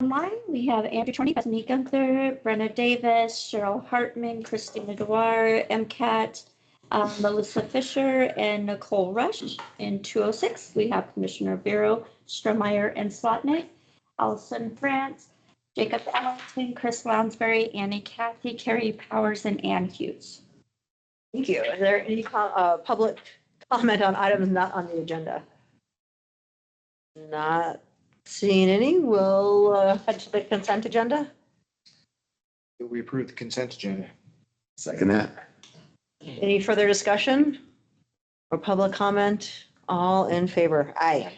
Online, we have Andrew Chorney, Bethany Gunther, Brenna Davis, Cheryl Hartman, Christina Dwar, MCAT, Melissa Fisher, and Nicole Rush. In 206, we have Commissioner Bureau, Strohmeyer, and Slotnick, Allison France, Jacob Ellington, Chris Lounsbury, Annie Cathy, Carrie Powers, and Ann Hughes. Thank you. Is there any public comment on items not on the agenda? Not seeing any. We'll head to the consent agenda. We approve the consent agenda. Second that. Any further discussion or public comment? All in favor? Aye.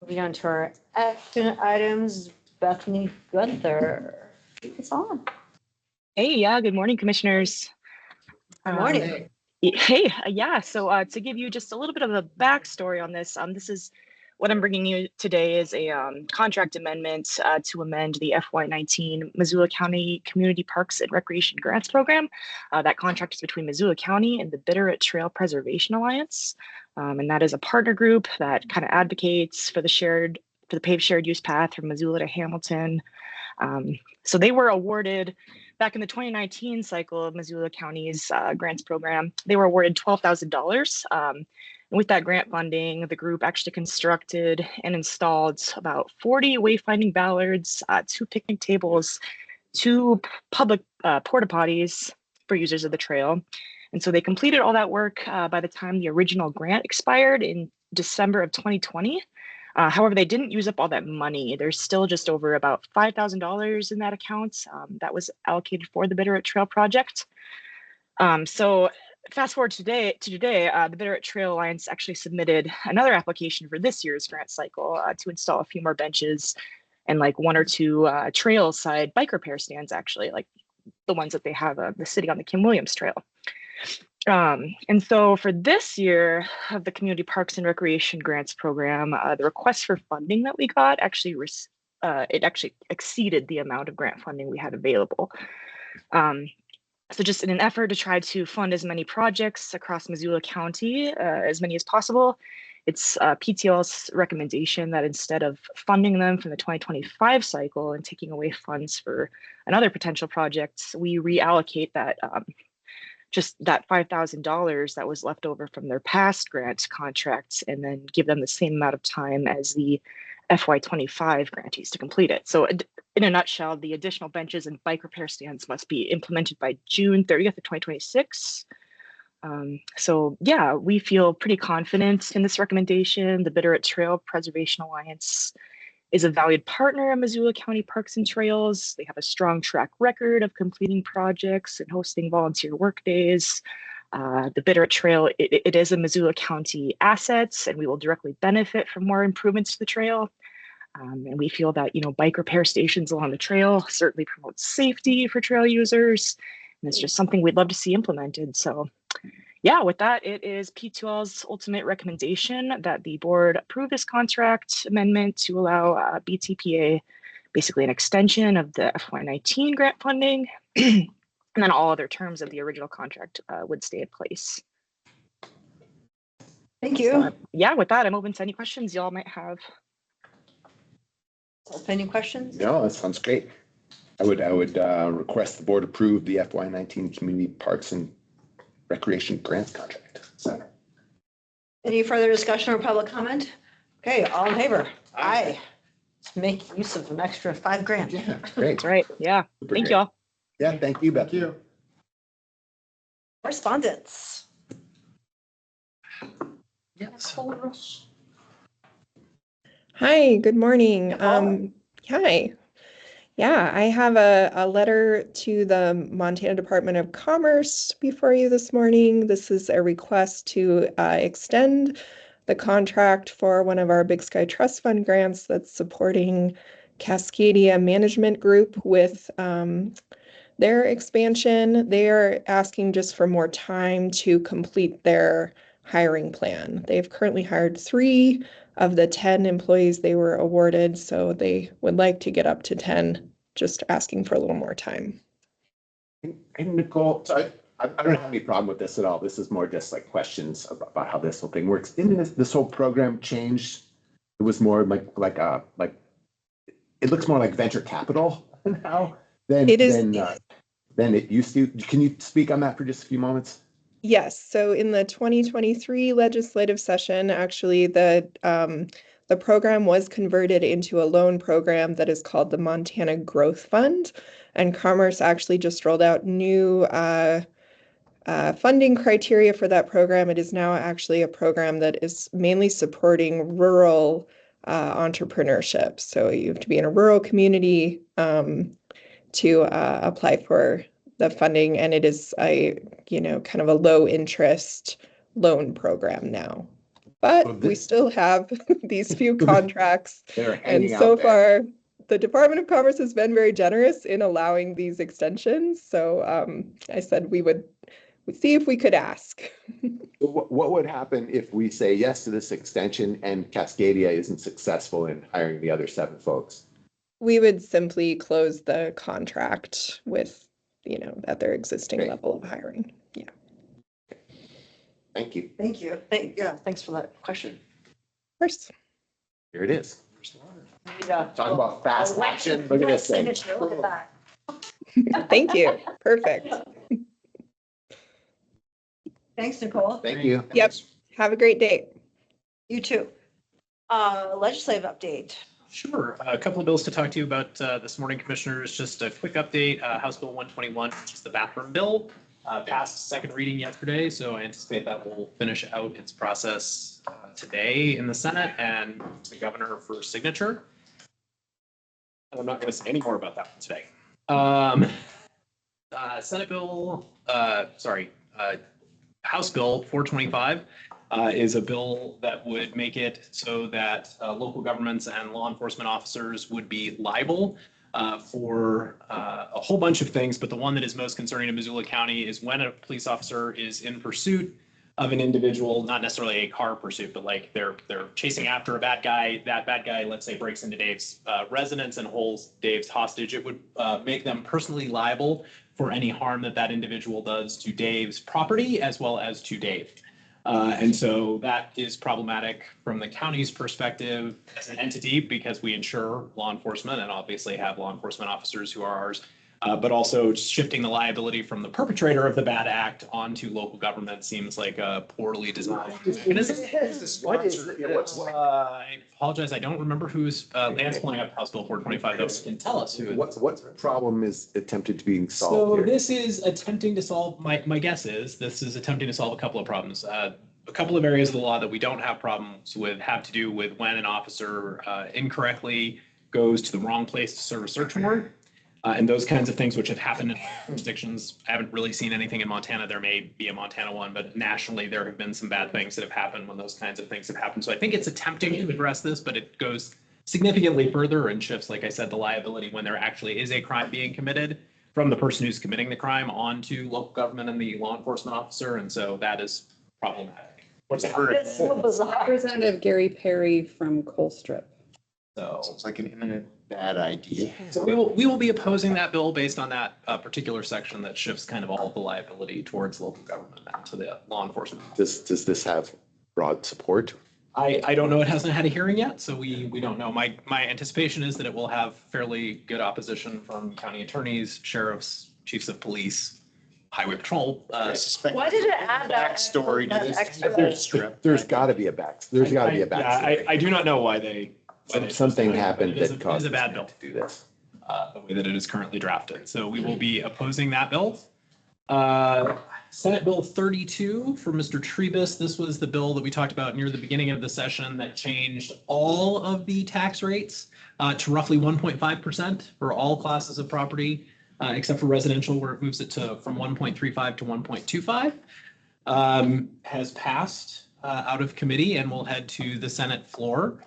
Moving on to our action items. Bethany Gunther. It's on. Hey, yeah, good morning, commissioners. Good morning. Hey, yeah, so to give you just a little bit of a backstory on this, this is what I'm bringing you today is a contract amendment to amend the FY19 Missoula County Community Parks and Recreation Grants Program. That contract is between Missoula County and the Bitterroot Trail Preservation Alliance. And that is a partner group that kind of advocates for the paved shared use path from Missoula to Hamilton. So they were awarded back in the 2019 cycle of Missoula County's grants program. They were awarded $12,000. And with that grant funding, the group actually constructed and installed about 40 wayfinding ballards, 2 picnic tables, 2 public porta potties for users of the trail. And so they completed all that work by the time the original grant expired in December of 2020. However, they didn't use up all that money. There's still just over about $5,000 in that account that was allocated for the Bitterroot Trail project. So fast forward to today, the Bitterroot Trail Alliance actually submitted another application for this year's grant cycle to install a few more benches and like 1 or 2 trail side bike repair stands, actually, like the ones that they have sitting on the Kim Williams Trail. And so for this year of the Community Parks and Recreation Grants Program, the request for funding that we got actually exceeded the amount of grant funding we had available. So just in an effort to try to fund as many projects across Missoula County, as many as possible, it's PTL's recommendation that instead of funding them from the 2025 cycle and taking away funds for another potential project, we reallocate that just that $5,000 that was left over from their past grant contracts and then give them the same amount of time as the FY25 grantees to complete it. So in a nutshell, the additional benches and bike repair stands must be implemented by June 30th of 2026. So yeah, we feel pretty confident in this recommendation. The Bitterroot Trail Preservation Alliance is a valued partner of Missoula County Parks and Trails. They have a strong track record of completing projects and hosting volunteer work days. The Bitterroot Trail, it is a Missoula County asset, and we will directly benefit from more improvements to the trail. And we feel that, bike repair stations along the trail certainly promote safety for trail users. And it's just something we'd love to see implemented. So yeah, with that, it is P2L's ultimate recommendation that the board approve this contract amendment to allow BTPA basically an extension of the FY19 grant funding, and then all other terms of the original contract would stay in place. Thank you. So, yeah, with that, I'm open to any questions y'all might have. Any questions? No, that sounds great. I would request the board approve the FY19 Community Parks and Recreation Grants contract. So. Any further discussion or public comment? Okay, all in favor? Aye. Let's make use of an extra $5,000. Yeah, great. That's right. Yeah. Thank y'all. Yeah, thank you, Beth. Thank you. Correspondence. Yes. Hi, good morning. Hello. Hi. Yeah, I have a letter to the Montana Department of Commerce before you this morning. This is a request to extend the contract for one of our Big Sky Trust Fund grants that's supporting Cascadia Management Group with their expansion. They are asking just for more time to complete their hiring plan. They've currently hired 3 of the 10 employees they were awarded, so they would like to get up to 10, just asking for a little more time. And Nicole, so I don't have any problem with this at all. This is more just like questions about how this whole thing works. Didn't this whole program change? It was more like it looks more like venture capital now than, It is- than it used to. Can you speak on that for just a few moments? Yes, so in the 2023 legislative session, actually, the program was converted into a loan program that is called the Montana Growth Fund. And Commerce actually just rolled out new funding criteria for that program. It is now actually a program that is mainly supporting rural entrepreneurship. So you have to be in a rural community to apply for the funding, and it is kind of a low interest loan program now. But So we this- still have these few contracts, They're and hanging out so there. far, the Department of Commerce has been very generous in allowing these extensions. So I said we'd see if we could ask. What would happen if we say yes to this extension and Cascadia isn't successful in hiring the other 7 folks? We would simply close the contract with, at their existing Great. level of hiring. Yeah. Thank you. Thank you. Thanks for that question. Of course. Here it is. Yeah. Talk about fast action. Look at this thing. Thank you. Perfect. Thanks, Nicole. Thank you. Yep. Have a great day. You too. Legislative update. Sure. A couple of bills to talk to you about this morning, Commissioners. Just a quick update. House Bill 121, which is the bathroom bill, passed second reading yesterday. So I anticipate that will finish out its process today in the Senate and the governor for signature. And I'm not going to say any more about that one today. Senate bill, House Bill 425 is a bill that would make it so that local governments and law enforcement officers would be liable for a whole bunch of things. But the one that is most concerning to Missoula County is when a police officer is in pursuit of an individual, not necessarily a car pursuit, but like they're chasing after a bad guy. That bad guy, let's say, breaks into Dave's residence and holds Dave's hostage. It would make them personally liable for any harm that that individual does to Dave's property as well as to Dave. And so that is problematic from the county's perspective as an entity because we insure law enforcement and obviously have law enforcement officers who are ours, but also shifting the liability from the perpetrator of the bad act onto local government seems like a poorly designed mechanism. What is it? I apologize, I don't remember who's, Lance pulling up House Bill 425, that can tell us who. What problem is attempted to being solved So here? this is attempting to solve, my guess is, this is attempting to solve a couple of problems. A couple of areas of the law that we don't have problems with have to do with when an officer incorrectly goes to the wrong place to serve a search warrant. And those kinds of things which have happened in jurisdictions. I haven't really seen anything in Montana. There may be a Montana one, but nationally there have been some bad things that have happened when those kinds of things have happened. So I think it's attempting to address this, but it goes significantly further and shifts, like I said, the liability when there actually is a crime being committed from the person who's committing the crime onto local government and the law enforcement officer. And so that is problematic. What's it hurt? It's so bizarre. Representative Gary Perry from Colstrip. So. Sounds like an imminent bad idea. So we will be opposing that bill based on that particular section that shifts kind of all of the liability towards local government and to the law enforcement. Does this have broad support? I don't know. It hasn't had a hearing yet, so we don't know. My anticipation is that it will have fairly good opposition from county attorneys, sheriffs, chiefs of police, highway patrol. I suspect. Why did it add that Backstory to that this. extra? There's got to be a there's got to be a backstory. I do not know why they. Something happened that It caused is a bad us bill. to do this. The way that it is currently drafted. So we will be opposing that bill. Senate Bill 32 for Mr. Trebus. This was the bill that we talked about near the beginning of the session that changed all of the tax rates to roughly 1.5% for all classes of property, except for residential, where it moves it to from 1.35 to 1.25. Has passed out of committee and will head to the Senate floor.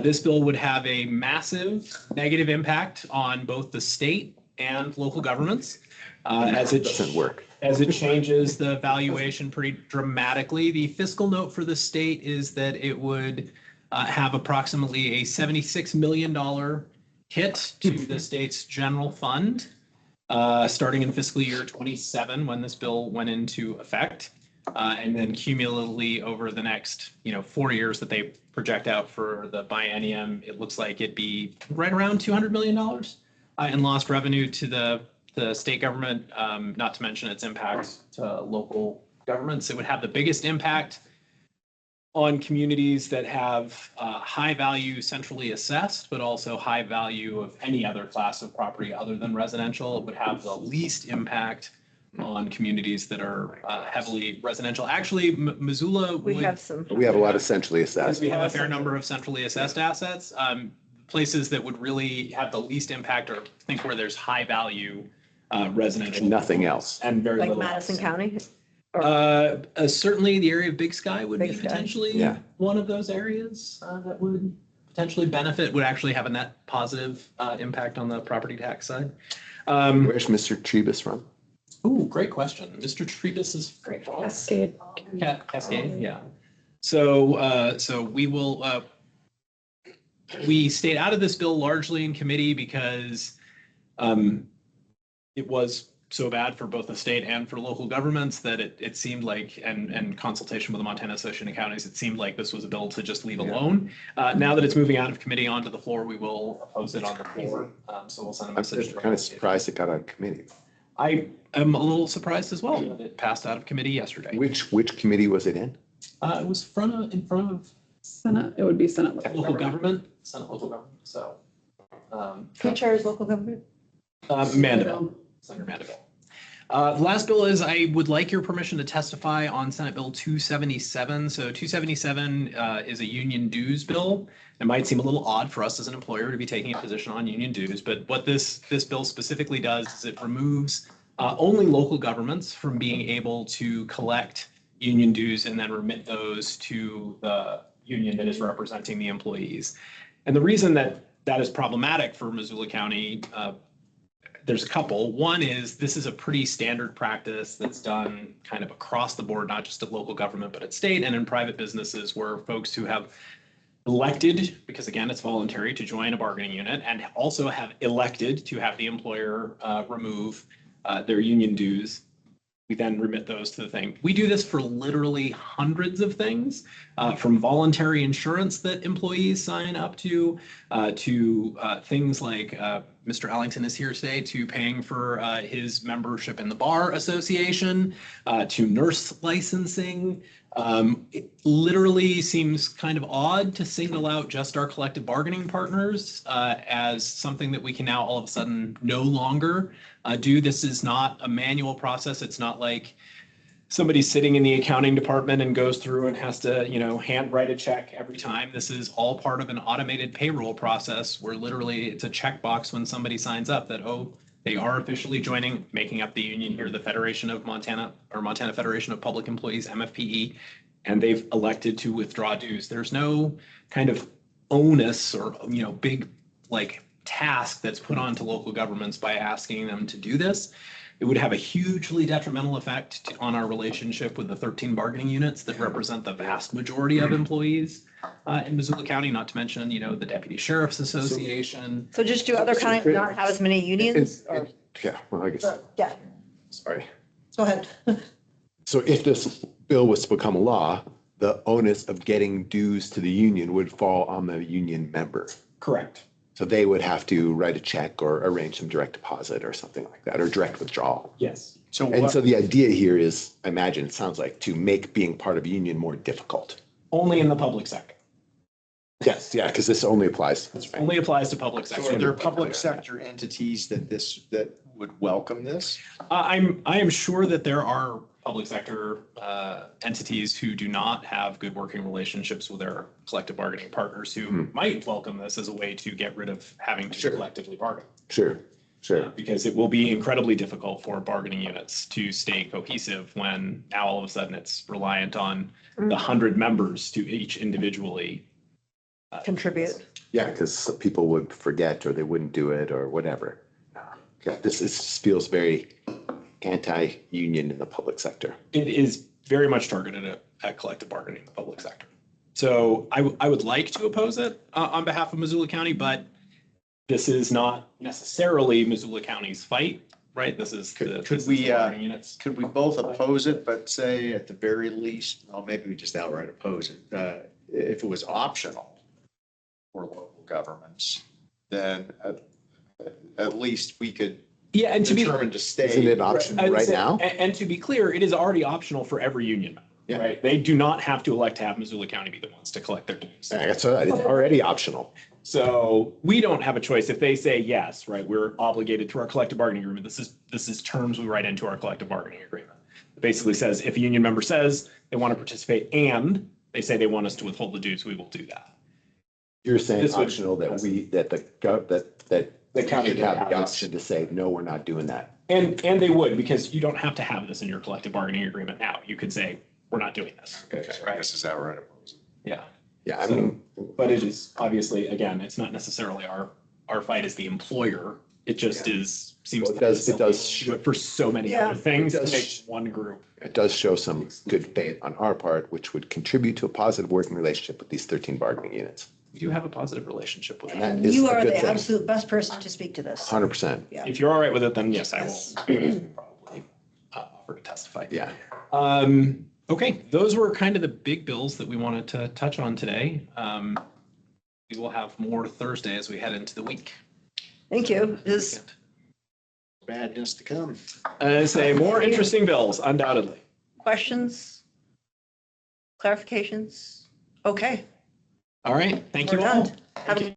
This bill would have a massive negative impact on both the state and local governments as it Doesn't work. as it changes the valuation pretty dramatically. The fiscal note for the state is that it would have approximately a $76 million hit to the state's general fund starting in fiscal year 27 when this bill went into effect. And then cumulatively over the next, 4 years that they project out for the biennium, it looks like it'd be right around $200 million in lost revenue to the state government, not to mention its impact to local governments. It would have the biggest impact on communities that have high value centrally assessed, but also high value of any other class of property other than residential. It would have the least impact on communities that are heavily residential. Actually, Missoula We would, have some. We have a lot of centrally assessed. we have a fair number of centrally assessed assets. Places that would really have the least impact are think where there's high value residential. And nothing else. And very Like little Madison else. County? Certainly the area of Big Sky would Big be Sky. potentially Yeah. one of those areas that would potentially benefit, would actually have a net positive impact on the property tax side. Where's Mr. Trebus from? Ooh, great question. Mr. Trebus is Great. Cascade. Cascade, yeah. So we will, we stayed out of this bill largely in committee because it was so bad for both the state and for local governments that it seemed like, and consultation with the Montana Association of Counties, it seemed like this was a bill to just leave alone. Now that it's moving out of committee onto the floor, we will oppose it on the floor. So we'll send a I'm message. kind of surprised it got on committee. I am a little surprised as well that it passed out of committee yesterday. Which committee was it in? It was in front of Senate, it would be Senate. local government, Senate local government, so. Who chairs local government? Mandeville, Senator Mandeville. The last bill is I would like your permission to testify on Senate Bill 277. So 277 is a union dues bill. It might seem a little odd for us as an employer to be taking a position on union dues, but what this bill specifically does is it removes only local governments from being able to collect union dues and then remit those to the union that is representing the employees. And the reason that is problematic for Missoula County, there's a couple. One is this is a pretty standard practice that's done kind of across the board, not just at local government, but at state and in private businesses where folks who have elected, because again, it's voluntary to join a bargaining unit, and also have elected to have the employer remove their union dues. We then remit those to the thing. We do this for literally hundreds of things, from voluntary insurance that employees sign up to things like Mr. Allington is here today, to paying for his membership in the Bar Association, to nurse licensing. It literally seems kind of odd to single out just our collective bargaining partners as something that we can now all of a sudden no longer do. This is not a manual process. It's not like somebody's sitting in the accounting department and goes through and has to, hand write a check every time. This is all part of an automated payroll process where literally it's a checkbox when somebody signs up that, oh, they are officially joining, making up the union here, the Federation of Montana, or Montana Federation of Public Employees, MFPE, and they've elected to withdraw dues. There's no kind of onus or, big task that's put onto local governments by asking them to do this. It would have a hugely detrimental effect on our relationship with the 13 bargaining units that represent the vast majority of employees in Missoula County, not to mention, the Deputy Sheriff's Association. So just do other counties not have as many unions? Or- Yeah, well, I guess, Yeah, sorry. go ahead. So if this bill was to become a law, the onus of getting dues to the union would fall on the union member. Correct. So they would have to write a check or arrange some direct deposit or something like that, or direct withdrawal. Yes. And so the idea here is, I imagine, it sounds like, to make being part of a union more difficult. Only in the public sector. Yes, yeah, because this only applies. That's right. Only applies to public So sector. are there public sector entities that would welcome this? I am sure that there are public sector entities who do not have good working relationships with their collective bargaining partners who might welcome this as a way to get rid of having to Sure. collectively bargain. Sure. Because it will be incredibly difficult for bargaining units to stay cohesive when now all of a sudden it's reliant on the 100 members to each individually Contribute. Yeah, because people would forget or they wouldn't do it or whatever. Yeah, this feels very anti-union in the public sector. It is very much targeted at collective bargaining in the public sector. So I would like to oppose it on behalf of Missoula County, but this is not necessarily Missoula County's fight. right? This is Could- the. could this is we, the bargaining units. Could we both oppose it, but say at the very least, well, maybe we just outright oppose it. If it was optional for local governments, then at least we could Yeah, and to be. determine to stay. Isn't it an option I would right say- now? And to be clear, it is already optional for every union member, Yeah. right? They do not have to elect to have Missoula County be the ones to collect their dues. It's already optional. So we don't have a choice. If they say yes, right, we're obligated through our collective bargaining agreement. This is terms we write into our collective bargaining agreement. It basically says if a union member says they want to participate and they say they want us to withhold the dues, we will do that. You're saying This would- optional that that The county should have the would have option to say, no, we're not doing that. And they would, because you don't have to have this in your collective bargaining agreement now. You could say, we're not doing this. Right. This is outright opposed. Yeah. Yeah, I mean, But it is obviously, again, it's not necessarily our fight as the employer. It just is, seems. Well, it does- to it does- do it for so many Yeah. other things. It It does- makes one group. it does show some good faith on our part, which would contribute to a positive working relationship with these 13 bargaining units. We do have a positive relationship with And them. that is You a are good the thing. absolute best person to speak to this. 100%. Yeah. If you're all right with it, then yes, I Yes. will probably offer to testify. Yeah. Okay, those were kind of the big bills that we wanted to touch on today. We will have more Thursday as we head into the week. Thank you. Is, Badness to come. I say more interesting bills, undoubtedly. questions? Clarifications? Okay, All right, thank we're you all. done. Have a